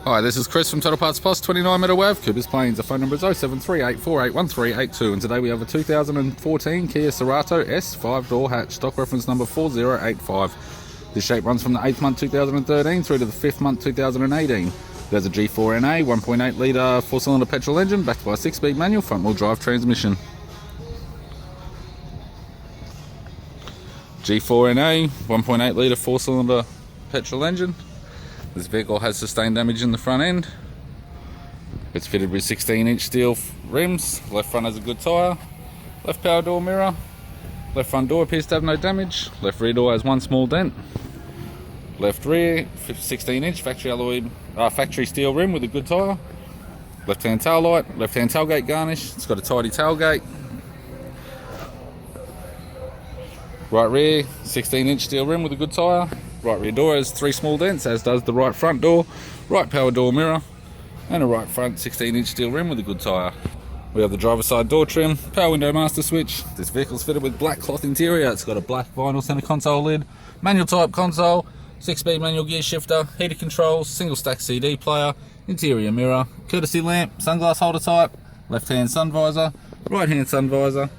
Hi, this is Chris from Total Parts Plus, 29 Meadow Ave, Cooper's Plains. The phone number is 0738481382, and today we have a 2014 Kia Cerato S 5-door hatch, stock reference number 4085. This shape runs from the 8th month 2013 through to the 5th month 2018. There's a G4NA 1.8 litre 4-cylinder petrol engine backed by a 6-speed manual front-wheel drive transmission. G4NA 1.8 litre 4-cylinder petrol engine. This vehicle has sustained damage in the front end. It's fitted with 16-inch steel rims. Left front has a good tyre. Left power door mirror. Left front door appears to have no damage. Left rear door has one small dent. Left rear 16-inch factory steel rim with a good tyre. Left hand tail light. Left hand tailgate garnish. It's got a tidy tailgate. Right rear 16-inch steel rim with a good tyre. Right rear door has 3 small dents, as does the right front door, right power door mirror, and a right front 16-inch steel rim with a good tyre. We have the driver's side door trim, power window master switch. This vehicle's fitted with black cloth interior. It's got a black vinyl centre console lid, manual type console, 6-speed manual gear shifter, heated controls, single stack CD player, interior mirror, courtesy lamp, sunglass holder type, left hand sun visor, right hand sun visor,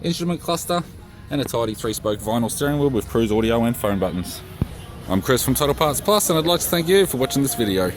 instrument cluster, and a tidy 3-spoke vinyl steering wheel with cruise audio and phone buttons. I'm Chris from Total Parts Plus, and I'd like to thank you for watching this video.